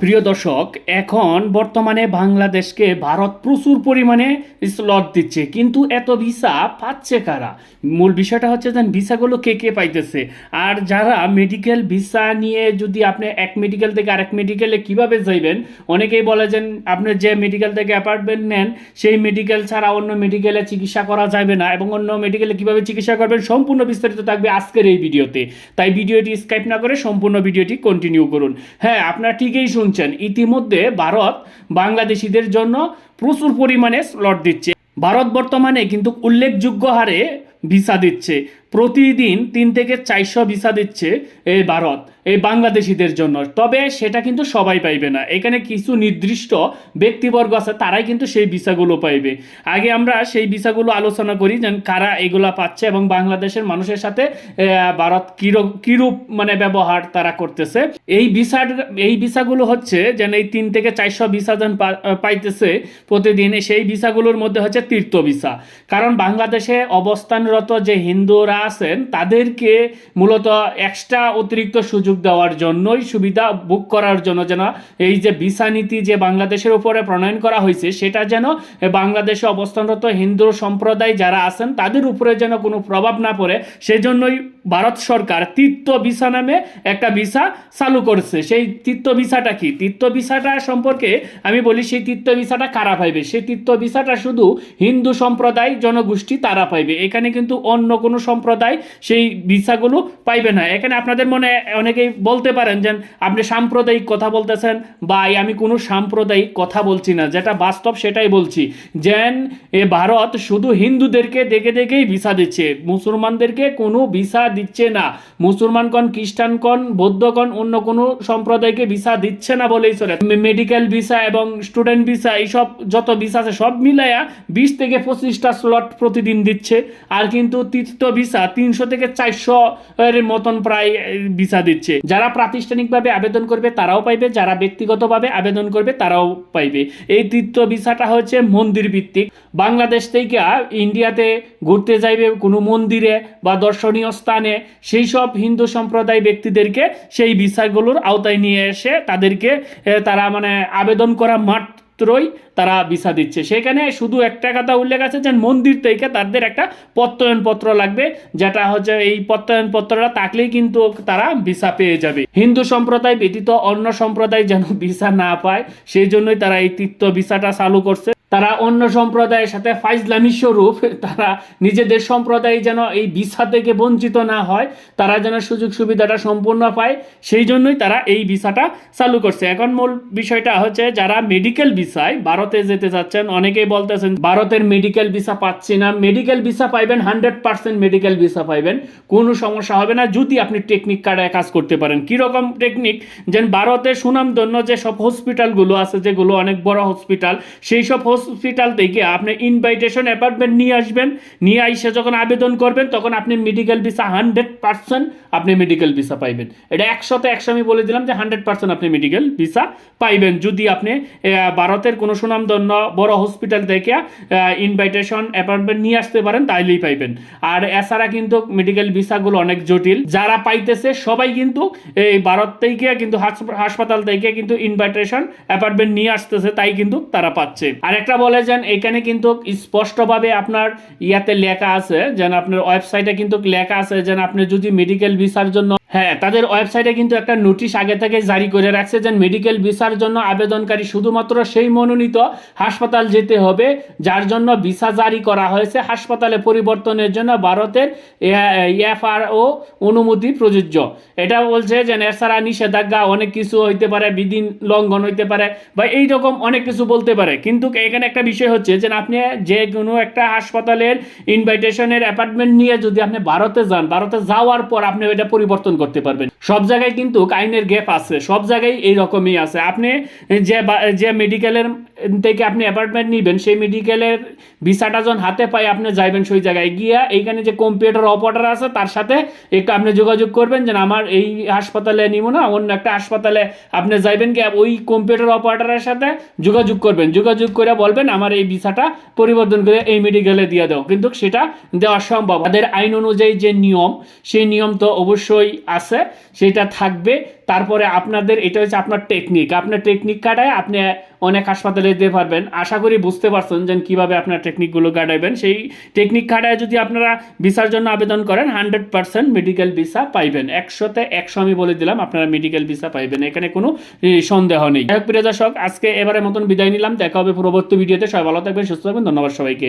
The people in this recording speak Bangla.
প্রিয় দর্শক, এখন বর্তমানে বাংলাদেশকে ভারত প্রচুর পরিমাণে স্লট দিচ্ছে, কিন্তু এত ভিসা পাচ্ছে কারা? মূল বিষয়টা হচ্ছে যে ভিসাগুলো কে কে পাইতেছে। আর যারা মেডিকেল ভিসা নিয়ে যদি আপনি এক মেডিকেল থেকে আরেক মেডিকেলে কিভাবে যাইবেন, অনেকেই বলে যে আপনি যে মেডিকেল থেকে অ্যাপার্টমেন্ট নেন সেই মেডিকেল ছাড়া অন্য মেডিকেলে চিকিৎসা করা যাবে না, এবং অন্য মেডিকেলে কিভাবে চিকিৎসা করবেন সম্পূর্ণ বিস্তারিত থাকবে আজকের এই ভিডিওতে। তাই ভিডিওটি স্কিপ না করে সম্পূর্ণ ভিডিওটি কন্টিনিউ করুন। হ্যাঁ, আপনারা ঠিকই শুনছেন, ইতিমধ্যে ভারত বাংলাদেশিদের জন্য প্রচুর পরিমাণে স্লট দিচ্ছে। ভারত বর্তমানে কিন্তু উল্লেখযোগ্য হারে ভিসা দিচ্ছে, প্রতিদিন 3 থেকে 400 ভিসা দিচ্ছে এই ভারত এই বাংলাদেশিদের জন্য। তবে সেটা কিন্তু সবাই পাইবে না, এখানে কিছু নির্দিষ্ট ব্যক্তিবর্গ আছে, তারাই কিন্তু সেই ভিসাগুলো পাইবে। আগে আমরা সেই ভিসাগুলো আলোচনা করি যেন কারা এগুলা পাচ্ছে এবং বাংলাদেশের মানুষের সাথে ভারত কিরূপ মানে ব্যবহার তারা করতেছে। এই ভিসাগুলো হচ্ছে যেন এই 3 থেকে 400 ভিসা যেন পাইতেছে প্রতিদিন, সেই ভিসাগুলোর মধ্যে হচ্ছে তীর্থ ভিসা। কারণ বাংলাদেশে অবস্থানরত যে হিন্দুরা আছেন তাদেরকে মূলত এক্সট্রা অতিরিক্ত সুযোগ দেওয়ার জন্যই, সুবিধা বুক করার জন্য, যেন এই যে ভিসা নীতি যে বাংলাদেশের উপরে প্রণয়ন করা হয়েছে সেটা যেন বাংলাদেশে অবস্থানরত হিন্দু সম্প্রদায় যারা আছেন তাদের উপরে যেন কোনো প্রভাব না পড়ে, সেজন্যই ভারত সরকার তীর্থ ভিসা নামে একটা ভিসা চালু করছে। সেই তীর্থ ভিসাটা কি? তীর্থ ভিসাটা সম্পর্কে আমি বলি, সেই তীর্থ ভিসাটা কারা পাইবে? সেই তীর্থ ভিসাটা শুধু হিন্দু সম্প্রদায় জনগোষ্ঠী তারা পাইবে, এখানে কিন্তু অন্য কোনো সম্প্রদায় সেই ভিসাগুলো পাইবে না। এখানে আপনাদের মনে অনেকেই বলতে পারেন যে আপনি সাম্প্রদায়িক কথা বলতেছেন। বা আমি কোনো সাম্প্রদায়িক কথা বলছি না, যেটা বাস্তব সেটাই বলছি। যেন এ ভারত শুধু হিন্দুদেরকে দেখে দেখেই ভিসা দিচ্ছে, মুসলমানদেরকে কোনো ভিসা দিচ্ছে না। মুসলমান কন, খ্রিস্টান কন, বৌদ্ধ কন, অন্য কোনো সম্প্রদায়কে ভিসা দিচ্ছে না বলেই চলে। মেডিকেল ভিসা এবং স্টুডেন্ট ভিসা, এইসব যত ভিসা আছে সব মিলাইয়া 20 থেকে 25টা স্লট প্রতিদিন দিচ্ছে। আর কিন্তু তীর্থ ভিসা 300 থেকে 400 এর মতন প্রায় ভিসা দিচ্ছে। যারা প্রাতিষ্ঠানিকভাবে আবেদন করবে তারাও পাইবে, যারা ব্যক্তিগতভাবে আবেদন করবে তারাও পাইবে। এই তীর্থ ভিসাটা হচ্ছে মন্দির ভিত্তিক। বাংলাদেশ থেকে ইন্ডিয়াতে ঘুরতে যাইবে কোনো মন্দিরে বা দর্শনীয় স্থানে, সেই সব হিন্দু সম্প্রদায় ব্যক্তিদেরকে সেই ভিসাগুলোর আওতায় নিয়ে এসে তাদেরকে তারা মানে আবেদন করা মাত্রই তারা ভিসা দিচ্ছে। সেখানে শুধু একটা কথা উল্লেখ আছে যে মন্দির থেকে তাদের একটা প্রত্যয়নপত্র লাগবে, যেটা হচ্ছে এই প্রত্যয়নপত্রটা থাকলেই কিন্তু তারা ভিসা পেয়ে যাবে। হিন্দু সম্প্রদায় ব্যতীত অন্য সম্প্রদায় যেন ভিসা না পায়, সেই জন্যই তারা এই তীর্থ ভিসাটা চালু করছে। তারা অন্য সম্প্রদায়ের সাথে ফাইজলামি স্বরূপ তারা নিজেদের সম্প্রদায় যেন এই ভিসা থেকে বঞ্চিত না হয়, তারা যেন সুযোগ সুবিধাটা সম্পূর্ণ পায়, সেই জন্যই তারা এই ভিসাটা চালু করছে। এখন মূল বিষয়টা হচ্ছে যারা মেডিকেল ভিসায় ভারতে যেতে চাচ্ছেন, অনেকেই বলতেছেন ভারতের মেডিকেল ভিসা পাচ্ছি না। মেডিকেল ভিসা পাইবেন, 100% মেডিকেল ভিসা পাইবেন, কোনো সমস্যা হবে না যদি আপনি টেকনিক কার্ডে কাজ করতে পারেন। কীরকম টেকনিক? যেন ভারতের সুনামধন্য যে সব হসপিটালগুলো আছে, যেগুলো অনেক বড় হসপিটাল, সেই সব হসপিটাল থেকে আপনি ইনভাইটেশন অ্যাপয়েন্টমেন্ট নিয়ে আসবেন, নিয়ে এসে যখন আবেদন করবেন তখন আপনি মেডিকেল ভিসা 100% আপনি মেডিকেল ভিসা পাইবেন। এটা 100তে 100 আমি বলে দিলাম যে 100% আপনি মেডিকেল ভিসা পাইবেন যদি আপনি ভারতের কোনো সুনামধন্য বড় হসপিটাল থেকে ইনভাইটেশন অ্যাপয়েন্টমেন্ট নিয়ে আসতে পারেন, তাইলেই পাইবেন। আর এছাড়া কিন্তু মেডিকেল ভিসাগুলো অনেক জটিল, যারা পাইতেছে সবাই কিন্তু এই ভারত থেকে কিন্তু হাসপাতাল থেকে কিন্তু ইনভাইটেশন অ্যাপয়েন্টমেন্ট নিয়ে আসতেছে, তাই কিন্তু তারা পাচ্ছে। আর একটা বলে যান, এখানে কিন্তু স্পষ্টভাবে আপনার ইয়াতে লেখা আছে, যেন আপনার ওয়েবসাইটে কিন্তু লেখা আছে যেন আপনি যদি মেডিকেল ভিসার জন্য, হ্যাঁ তাদের ওয়েবসাইটে কিন্তু একটা নোটিশ আগে থেকে জারি করে রাখছে যে মেডিকেল ভিসার জন্য আবেদনকারী শুধুমাত্র সেই মনোনীত হাসপাতাল যেতে হবে যার জন্য ভিসা জারি করা হয়েছে। হাসপাতালে পরিবর্তনের জন্য ভারতের এফআরও অনুমতি প্রযোজ্য। এটা বলছে যে এছাড়া নিষেধাজ্ঞা অনেক কিছু হইতে পারে, বিধি লঙ্ঘন হইতে পারে বা এইরকম অনেক কিছু বলতে পারে। কিন্তু এখানে একটা বিষয় হচ্ছে যে আপনি যে কোনো একটা হাসপাতালের ইনভাইটেশনের অ্যাপয়েন্টমেন্ট নিয়ে যদি আপনি ভারতে যান, ভারতে যাওয়ার পর আপনি এটা পরিবর্তন করতে পারবেন। সব জায়গায় কিন্তু আইনের গ্যাপ আছে, সব জায়গায় এইরকমই আছে। আপনি যে মেডিকেলের থেকে আপনি অ্যাপয়েন্টমেন্ট নেবেন, সেই মেডিকেলের ভিসাটা যখন হাতে পাই আপনি যাইবেন সেই জায়গায় গিয়া, এইখানে যে কম্পিউটার অপারেটর আছে তার সাথে একটু আপনি যোগাযোগ করবেন যে আমার এই হাসপাতালে নিব না, অন্য একটা হাসপাতালে আপনি যাইবেন কি, ওই কম্পিউটার অপারেটরের সাথে যোগাযোগ করবেন, যোগাযোগ করে বলবেন আমার এই ভিসাটা পরিবর্তন করে এই মেডিকেলে দিয়ে দাও। কিন্তু সেটা দেওয়া সম্ভব, তাদের আইন অনুযায়ী যে নিয়ম, সেই নিয়ম তো অবশ্যই আছে সেটা থাকবে। তারপরে আপনাদের এটা হচ্ছে আপনার টেকনিক কাটায় আপনি অনেক হাসপাতালে যেতে পারবেন। আশা করি বুঝতে পারছেন যে কিভাবে আপনার টেকনিকগুলো কাটাবেন। সেই টেকনিক কাটায় যদি আপনারা ভিসার জন্য আবেদন করেন 100% মেডিকেল ভিসা পাইবেন। 100তে 100 আমি বলে দিলাম আপনারা মেডিকেল ভিসা পাইবেন, এখানে কোনো সন্দেহ নেই। প্রিয় দর্শক, আজকে এবারের মতন বিদায় নিলাম। দেখা হবে পরবর্তী ভিডিওতে। সবাই ভালো থাকবেন, সুস্থ থাকবেন। ধন্যবাদ সবাইকে।